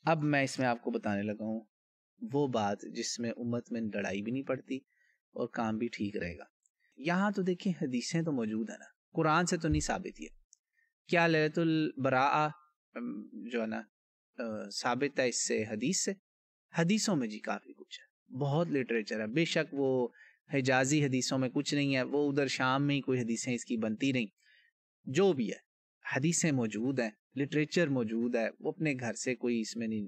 اب میں اس میں آپ کو بتانے لگا ہوں وہ بات جس میں امت میں لڑائی بھی نہیں پڑتی اور کام بھی ٹھیک رہے گا. یہاں تو دیکھیں حدیثیں تو موجود ہیں نا, قرآن سے تو نہیں ثابت. یہ کیا لیلۃ البراء جو ہے نا ثابت ہے اس سے حدیث سے؟ حدیثوں میں جی کافی کچھ ہے, بہت لٹریچر ہے. بے شک وہ حجازی حدیثوں میں کچھ نہیں ہے, وہ ادھر شام میں ہی کوئی حدیثیں اس کی بنتی نہیں. جو بھی ہے حدیثیں موجود ہیں, لٹریچر موجود ہے, وہ اپنے گھر سے کوئی اس میں نہیں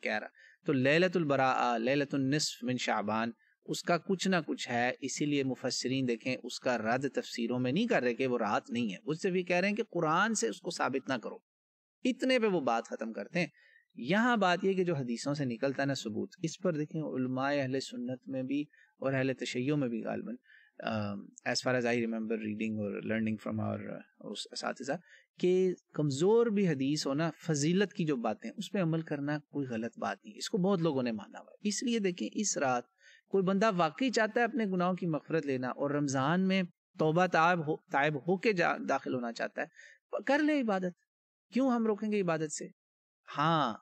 کہہ رہا. تو لیلۃ البراء, لیلۃ النصف من شعبان, اس کا کچھ نہ کچھ ہے. اسی لیے مفسرین دیکھیں اس کا رد تفسیروں میں نہیں کر رہے کہ وہ رات نہیں ہے, اس سے بھی کہہ رہے ہیں کہ قرآن سے اس کو ثابت نہ کرو. اتنے پہ وہ بات ختم کرتے ہیں. یہاں بات یہ کہ جو حدیثوں سے نکلتا ہے نا ثبوت, اس پر دیکھیں علماء اہل سنت میں بھی اور اہل تشیع میں بھی غالباً as far as I remember reading or learning from our اساتذہ, کہ کمزور بھی حدیث ہونا, فضیلت کی جو باتیں اس پہ عمل کرنا کوئی غلط بات نہیں. اس کو بہت لوگوں نے مانا ہوا ہے. اس لیے دیکھیں اس رات کوئی بندہ واقعی چاہتا ہے اپنے گناہوں کی مغفرت لینا اور رمضان میں توبہ تائب ہو کے داخل ہونا چاہتا ہے, کر لے عبادت. کیوں ہم روکیں گے عبادت سے؟ ہاں,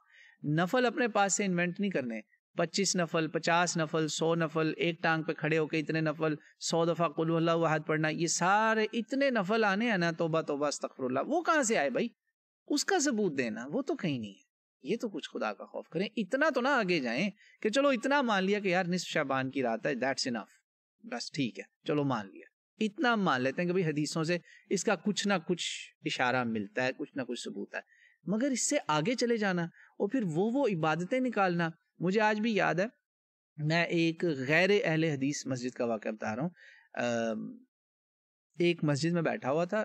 نفل اپنے پاس سے انوینٹ نہیں کرنے. 25 نفل, 50 نفل, 100 نفل, ایک ٹانگ پہ کھڑے ہو کے اتنے نفل, 100 دفعہ قل ہو اللہ احد پڑھنا, یہ سارے اتنے نفل آنے ہیں نا, توبہ توبہ استغفر اللہ, وہ کہاں سے آئے بھائی؟ اس کا ثبوت دینا وہ تو کہیں نہیں ہے. یہ تو کچھ خدا کا خوف کریں. اتنا تو نہ آگے جائیں کہ چلو اتنا مان لیا کہ یار نصف شعبان کی رات ہے, دیٹس انف, بس ٹھیک ہے چلو مان لیا. اتنا مان لیتے ہیں کہ بھئی حدیثوں سے اس کا کچھ نہ کچھ اشارہ ملتا ہے, کچھ نہ کچھ ثبوت ہے. مگر اس سے آگے چلے جانا اور پھر وہ عبادتیں نکالنا. مجھے آج بھی یاد ہے, میں ایک غیر اہل حدیث مسجد کا واقعہ بتا رہا ہوں. ایک مسجد میں بیٹھا ہوا تھا,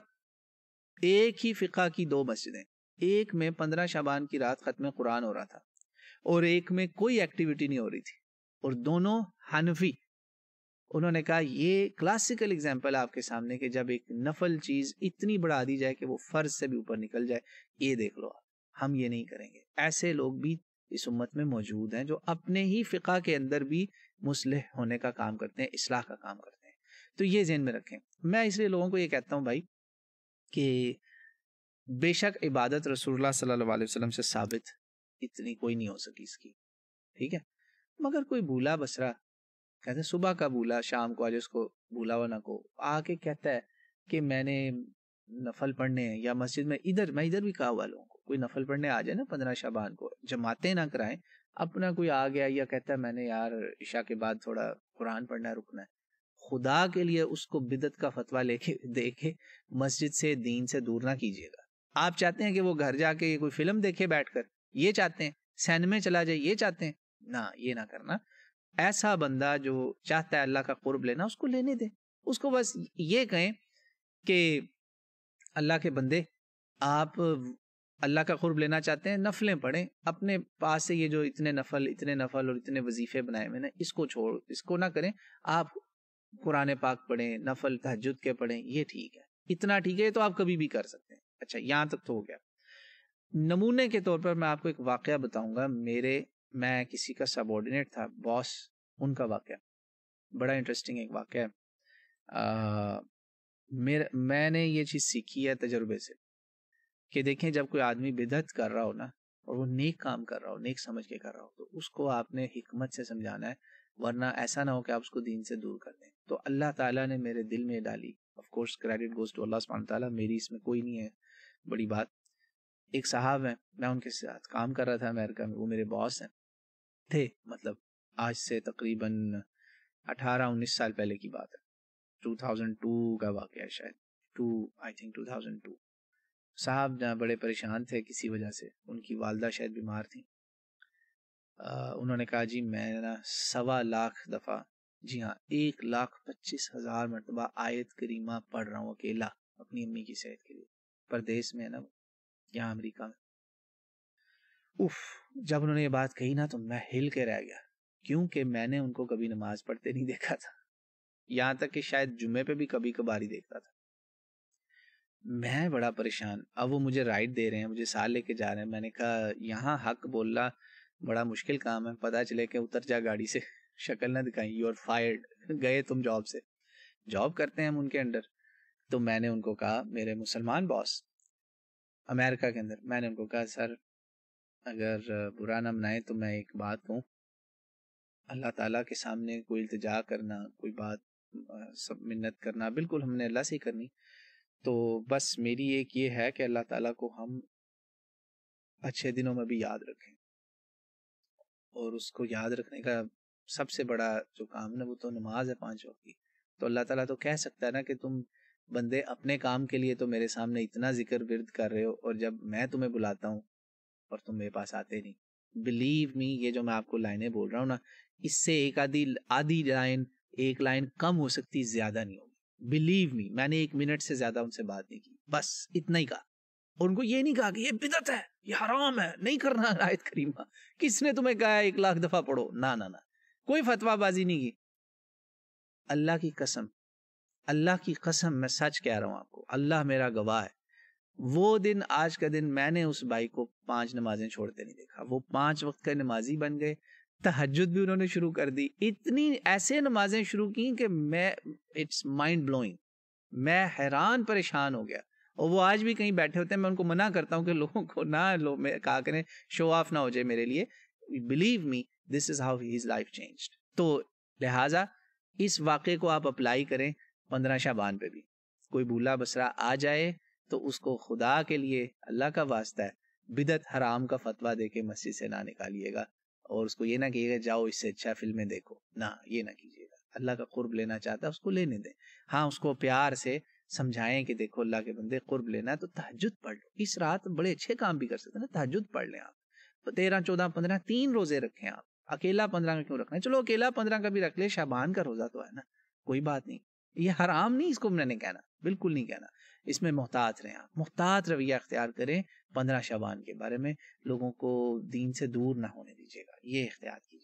ایک ہی فقہ کی 2 مسجدیں, ایک میں 15 شعبان کی رات ختم قرآن ہو رہا تھا اور ایک میں کوئی ایکٹیویٹی نہیں ہو رہی تھی, اور دونوں حنفی. انہوں نے کہا یہ کلاسیکل اگزامپل آپ کے سامنے کہ جب ایک نفل چیز اتنی بڑھا دی جائے کہ وہ فرض سے بھی اوپر نکل جائے, یہ دیکھ لو آپ, ہم یہ نہیں کریں گے. ایسے لوگ بھی اس امت میں موجود ہیں جو اپنے ہی فقہ کے اندر بھی مصلح ہونے کا کام کرتے ہیں, اصلاح کا کام کرتے ہیں. تو یہ ذہن میں رکھیں. میں اس لیے لوگوں کو یہ کہتا ہوں بھائی کہ بے شک عبادت رسول اللہ صلی اللہ علیہ وسلم سے ثابت اتنی کوئی نہیں ہو سکی اس کی, ٹھیک ہے, مگر کوئی بھولا بسرا کہتے ہیں صبح کا بھولا شام کو آج اس کو بھولا ہوا نہ کو آ کے کہتا ہے کہ میں نے نفل پڑھنے ہیں, یا مسجد میں میں ادھر بھی کہا ہوا لوگوں کو کوئی نفل پڑھنے آ جائے نا 15 شعبان کو, جماعتیں نہ کرائیں, اپنا کوئی آ گیا یا کہتا ہے میں نے یار عشاء کے بعد تھوڑا قرآن پڑھنا ہے, رکنا ہے, خدا کے لیے اس کو بدعت کا فتویٰ لے کے دے کے مسجد سے دین سے دور نہ کیجیے گا. آپ چاہتے ہیں کہ وہ گھر جا کے کوئی فلم دیکھے بیٹھ کر, یہ چاہتے ہیں سینما چلا جائے, یہ چاہتے ہیں نہ, یہ نہ کرنا. ایسا بندہ جو چاہتا ہے اللہ کا قرب لینا, اس کو لینے دیں. اس کو بس یہ کہیں کہ اللہ کے بندے آپ اللہ کا قرب لینا چاہتے ہیں, نفلیں پڑھیں اپنے پاس سے, یہ جو اتنے نفل اور اتنے وظیفے بنائے ہوئے نا, اس کو چھوڑ, اس کو نہ کریں. آپ قرآن پاک پڑھیں, نفل تہجد کے پڑھیں, یہ ٹھیک ہے, اتنا ٹھیک ہے, تو آپ کبھی بھی کر سکتے ہیں. اچھا یہاں تک تو ہو گیا. نمونے کے طور پر میں آپ کو ایک واقعہ بتاؤں گا. میں کسی کا سبارڈینیٹ تھا, باس, ان کا واقعہ بڑا انٹرسٹنگ ایک واقعہ ہے. میں نے یہ چیز سیکھی ہے تجربے سے کہ دیکھیں جب کوئی آدمی بدعت کر رہا ہو نا, اور وہ نیک کام کر رہا ہو, نیک سمجھ کے کر رہا ہو, تو اس کو آپ نے حکمت سے سمجھانا ہے, ورنہ ایسا نہ ہو کہ آپ اس کو دین سے دور کر دیں. تو اللہ تعالیٰ نے میرے دل میں ڈالی, of course credit goes to اللہ سبحانہ تعالیٰ, میری اس میں کوئی نہیں ہے بڑی بات. ایک صاحب ہیں, میں ان کے ساتھ کام کر رہا تھا امریکہ میں, وہ میرے باس ہیں تھے, مطلب آج سے تقریباً 18-19 سال پہلے کی بات ہے, 2002 کا واقعہ ہے شاید, 2002. صاحب بڑے پریشان تھے کسی وجہ سے, ان کی والدہ شاید بیمار تھیں. انہوں نے کہا جی میں نا 1.25 لاکھ دفعہ, جی ہاں 1,25,000 مرتبہ آیت کریمہ پڑھ رہا ہوں اکیلا اپنی امی کی صحت کے لیے, پردیس میں ہے نا یہاں امریکہ میں. جب انہوں نے یہ بات کہی نا تو میں ہل کے رہ گیا, کیونکہ میں نے ان کو کبھی نماز پڑھتے نہیں دیکھا تھا, یہاں تک کہ شاید جمعے پہ بھی کبھی کبھار ہی دیکھتا تھا. میں بڑا پریشان. اب وہ مجھے رائڈ دے رہے ہیں, مجھے ساتھ لے کے جا رہے ہیں. میں نے کہا یہاں حق بولنا بڑا مشکل کام ہے, پتہ چلے کہ اتر جا گاڑی سے, شکل نہ دکھائیں, یو آر فائرڈ, گئے تم جاب سے. جاب کرتے ہیں ہم ان کے انڈر. تو میں نے ان کو کہا, میرے مسلمان باس امریکہ کے اندر, میں نے ان کو کہا سر اگر برا نہ منائے تو میں ایک بات کہوں، اللہ تعالیٰ کے سامنے کوئی التجا کرنا، کوئی بات سب منت کرنا، بالکل ہم نے اللہ سے ہی کرنی. تو بس میری ایک یہ ہے کہ اللہ تعالیٰ کو ہم اچھے دنوں میں بھی یاد رکھیں، اور اس کو یاد رکھنے کا سب سے بڑا جو کام ہے وہ تو نماز ہے 5 وقت کی. تو اللہ تعالیٰ تو کہہ سکتا ہے نا کہ تم بندے اپنے کام کے لیے تو میرے سامنے اتنا ذکر ورد کر رہے ہو، اور جب میں تمہیں بلاتا ہوں اور تم میرے پاس آتے نہیں. بلیو می، یہ جو میں آپ کو لائنیں بول رہا ہوں نا، اس سے آدھی لائن، ایک لائن کم ہو سکتی، زیادہ نہیں ہوگی. بلیو می، میں نے 1 منٹ سے زیادہ ان سے بات نہیں کی، بس اتنا ہی کہا. اور ان کو یہ نہیں کہا کہ یہ بدعت ہے، یہ حرام ہے، نہیں کرنا. آیت کریمہ کس نے تمہیں کہا 1,00,000 دفعہ پڑھو؟ نہ کوئی فتویٰ بازی نہیں کی. اللہ کی قسم، اللہ کی قسم، میں سچ کہہ رہا ہوں آپ کو، اللہ میرا گواہ ہے، وہ دن آج کا دن میں نے اس بھائی کو 5 نمازیں چھوڑتے نہیں دیکھا. وہ 5 وقت کا نمازی بن گئے. تہجد بھی انہوں نے شروع کر دی، اتنی ایسے نمازیں شروع کی کہ میں اٹس مائنڈ بلوئنگ، میں حیران پریشان ہو گیا. اور وہ آج بھی کہیں بیٹھے ہوتے ہیں، میں ان کو منع کرتا ہوں کہ لوگوں کو نہ کہا کریں، شو آف نہ ہو جائے میرے لیے. Believe me, this is how his life changed. تو لہٰذا اس واقعے کو آپ اپلائی کریں 15 شعبان پہ بھی. کوئی بھولا بسرا آ جائے تو اس کو خدا کے لیے، اللہ کا واسطہ ہے، بدعت حرام کا فتویٰ دے کے مسجد سے نہ نکالیے گا، اور اس کو یہ نہ کہیے گا جاؤ اس سے اچھا فلمیں دیکھو. نہ، یہ نہ کیجیے گا. اللہ کا قرب لینا چاہتا ہے اس کو لینے دیں. ہاں، اس کو پیار سے سمجھائیں کہ دیکھو اللہ کے بندے، قرب لینا ہے تو تہجد پڑھ لو. اس رات بڑے اچھے کام بھی کر سکتے ہیں نا، تہجد پڑھ لیں آپ. 13 14 15 3 روزے رکھیں آپ. اکیلا 15 کا کیوں رکھنا ہے؟ چلو اکیلا 15 کا بھی رکھ لے، شعبان کا روزہ تو ہے نا، کوئی بات نہیں. یہ حرام نہیں، اس کو میں نے کہنا، بالکل نہیں کہنا. اس میں محتاط رہیں آپ، محتاط رویہ اختیار کریں 15 شعبان کے بارے میں. لوگوں کو دین سے دور نہ ہونے دیجیے گا، یہ اختیار کیجیے.